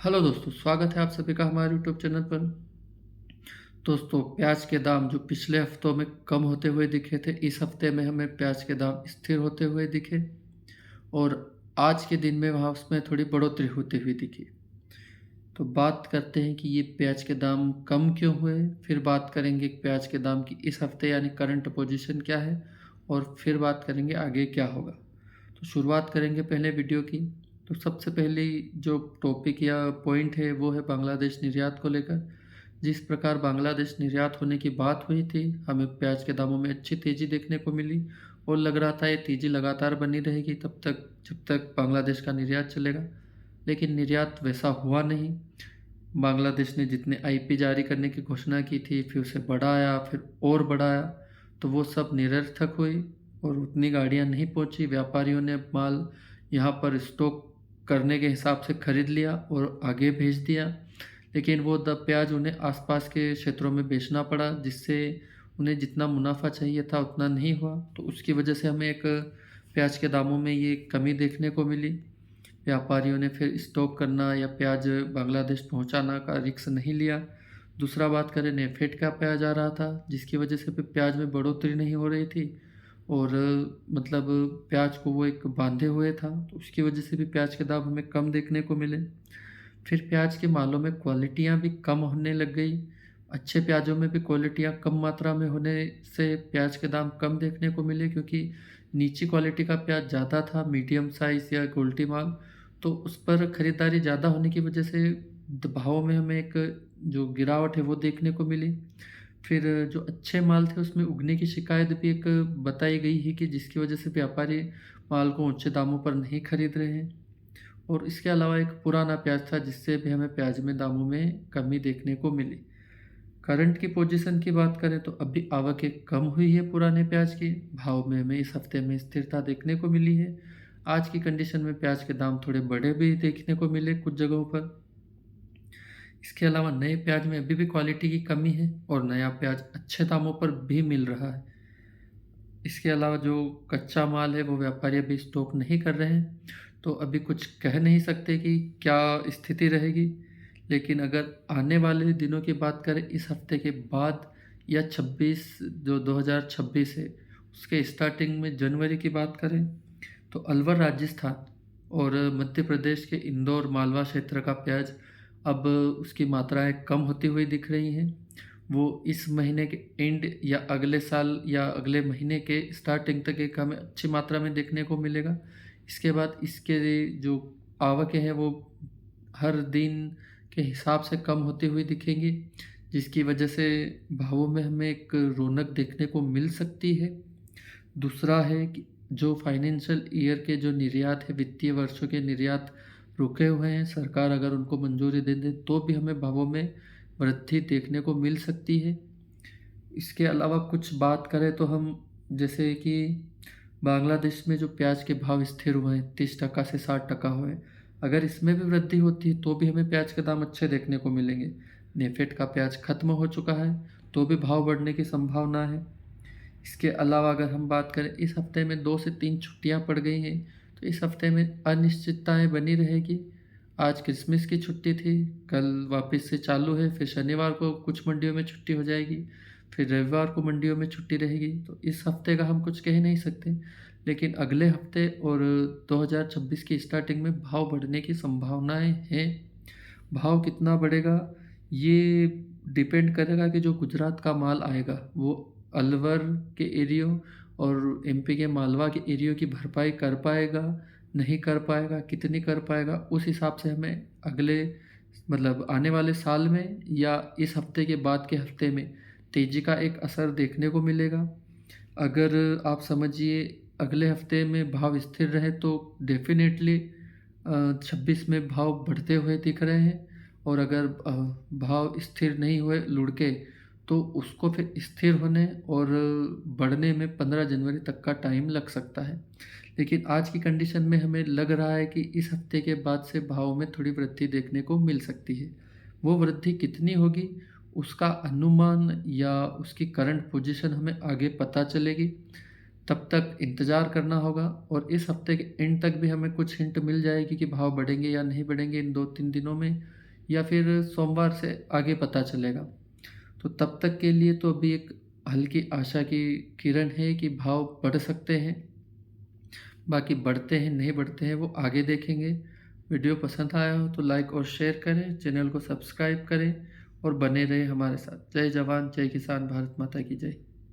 Hello दोस्तों, स्वागत है आप सभी का हमारे यूट्यूब चैनल पर। दोस्तों, प्याज के दाम जो पिछले हफ्तों में कम होते हुए दिखे थे, इस हफ्ते में हमें प्याज के दाम स्थिर होते हुए दिखे और आज के दिन में वहाँ उसमें थोड़ी बढ़ोतरी होती हुई दिखी। तो बात करते हैं कि ये प्याज के दाम कम क्यों हुए, फिर बात करेंगे प्याज के दाम की इस हफ्ते यानी करंट पोजीशन क्या है और फिर बात करेंगे आगे क्या होगा। तो शुरुआत करेंगे पहले वीडियो की। तो सबसे पहले जो टॉपिक या पॉइंट है वो है बांग्लादेश निर्यात को लेकर। जिस प्रकार बांग्लादेश निर्यात होने की बात हुई थी, हमें प्याज के दामों में अच्छी तेज़ी देखने को मिली और लग रहा था ये तेज़ी लगातार बनी रहेगी तब तक जब तक बांग्लादेश का निर्यात चलेगा। लेकिन निर्यात वैसा हुआ नहीं। बांग्लादेश ने जितने आईपी जारी करने की घोषणा की थी, फिर उसे बढ़ाया, फिर और बढ़ाया, तो वो सब निरर्थक हुई और उतनी गाड़ियाँ नहीं पहुँची। व्यापारियों ने माल यहाँ पर स्टॉक करने के हिसाब से खरीद लिया और आगे भेज दिया, लेकिन वो प्याज उन्हें आसपास के क्षेत्रों में बेचना पड़ा, जिससे उन्हें जितना मुनाफा चाहिए था उतना नहीं हुआ। तो उसकी वजह से हमें एक प्याज के दामों में ये कमी देखने को मिली। व्यापारियों ने फिर स्टॉक करना या प्याज बांग्लादेश पहुंचाना का रिस्क नहीं लिया। दूसरा बात करें, नेफेड का प्याज आ रहा था, जिसकी वजह से फिर प्याज में बढ़ोतरी नहीं हो रही थी और मतलब प्याज को वो एक बांधे हुए था, तो उसकी वजह से भी प्याज के दाम हमें कम देखने को मिले। फिर प्याज के मालों में क्वालिटियाँ भी कम होने लग गई। अच्छे प्याज़ों में भी क्वालिटियाँ कम मात्रा में होने से प्याज के दाम कम देखने को मिले, क्योंकि नीची क्वालिटी का प्याज ज़्यादा था, मीडियम साइज़ या गोल्टी माल, तो उस पर ख़रीदारी ज़्यादा होने की वजह से भावों में हमें एक जो गिरावट है वो देखने को मिली। फिर जो अच्छे माल थे उसमें उगने की शिकायत भी एक बताई गई है कि जिसकी वजह से व्यापारी माल को ऊँचे दामों पर नहीं खरीद रहे हैं। और इसके अलावा एक पुराना प्याज था, जिससे भी हमें प्याज में दामों में कमी देखने को मिली। करंट की पोजीशन की बात करें तो अभी आवक एक कम हुई है पुराने प्याज की। भाव में हमें इस हफ्ते में स्थिरता देखने को मिली है। आज की कंडीशन में प्याज के दाम थोड़े बढ़े भी देखने को मिले कुछ जगहों पर। इसके अलावा नए प्याज में अभी भी क्वालिटी की कमी है और नया प्याज अच्छे दामों पर भी मिल रहा है। इसके अलावा जो कच्चा माल है वो व्यापारी अभी स्टॉक नहीं कर रहे हैं, तो अभी कुछ कह नहीं सकते कि क्या स्थिति रहेगी। लेकिन अगर आने वाले दिनों की बात करें, इस हफ्ते के बाद या 26 जो 2026 है उसके स्टार्टिंग में जनवरी की बात करें, तो अलवर राजस्थान और मध्य प्रदेश के इंदौर मालवा क्षेत्र का प्याज अब उसकी मात्राएं कम होती हुई दिख रही हैं। वो इस महीने के एंड या अगले साल या अगले महीने के स्टार्टिंग तक एक हमें अच्छी मात्रा में देखने को मिलेगा। इसके बाद इसके जो आवकें हैं वो हर दिन के हिसाब से कम होती हुई दिखेंगी, जिसकी वजह से भावों में हमें एक रौनक देखने को मिल सकती है। दूसरा है कि जो फाइनेंशियल ईयर के जो निर्यात है, वित्तीय वर्षों के निर्यात रुके हुए हैं, सरकार अगर उनको मंजूरी दे दे तो भी हमें भावों में वृद्धि देखने को मिल सकती है। इसके अलावा कुछ बात करें तो हम, जैसे कि बांग्लादेश में जो प्याज के भाव स्थिर हुए हैं 30% से 60% हुए, अगर इसमें भी वृद्धि होती है तो भी हमें प्याज के दाम अच्छे देखने को मिलेंगे। नेफेड का प्याज खत्म हो चुका है तो भी भाव बढ़ने की संभावना है। इसके अलावा अगर हम बात करें, इस हफ्ते में 2 से 3 छुट्टियां पड़ गई हैं, तो इस हफ्ते में अनिश्चितताएं बनी रहेगी। आज क्रिसमस की छुट्टी थी, कल वापस से चालू है, फिर शनिवार को कुछ मंडियों में छुट्टी हो जाएगी, फिर रविवार को मंडियों में छुट्टी रहेगी। तो इस हफ्ते का हम कुछ कह नहीं सकते, लेकिन अगले हफ्ते और 2026 की स्टार्टिंग में भाव बढ़ने की संभावनाएं हैं। भाव कितना बढ़ेगा ये डिपेंड करेगा कि जो गुजरात का माल आएगा वो अलवर के एरियो और एमपी के मालवा के एरियो की भरपाई कर पाएगा, नहीं कर पाएगा, कितनी कर पाएगा, उस हिसाब से हमें अगले मतलब आने वाले साल में या इस हफ्ते के बाद के हफ्ते में तेज़ी का एक असर देखने को मिलेगा। अगर आप समझिए अगले हफ्ते में भाव स्थिर रहे तो डेफिनेटली 26 में भाव बढ़ते हुए दिख रहे हैं, और अगर भाव स्थिर नहीं हुए लुढ़के तो उसको फिर स्थिर होने और बढ़ने में 15 जनवरी तक का टाइम लग सकता है। लेकिन आज की कंडीशन में हमें लग रहा है कि इस हफ्ते के बाद से भाव में थोड़ी वृद्धि देखने को मिल सकती है। वो वृद्धि कितनी होगी उसका अनुमान या उसकी करंट पोजीशन हमें आगे पता चलेगी। तब तक इंतज़ार करना होगा और इस हफ्ते के एंड तक भी हमें कुछ हिंट मिल जाएगी कि भाव बढ़ेंगे या नहीं बढ़ेंगे इन 2-3 दिनों में, या फिर सोमवार से आगे पता चलेगा। तो तब तक के लिए तो अभी एक हल्की आशा की किरण है कि भाव बढ़ सकते हैं। बाकी बढ़ते हैं नहीं बढ़ते हैं वो आगे देखेंगे। वीडियो पसंद आया हो तो लाइक और शेयर करें, चैनल को सब्सक्राइब करें और बने रहें हमारे साथ। जय जवान जय किसान, भारत माता की जय।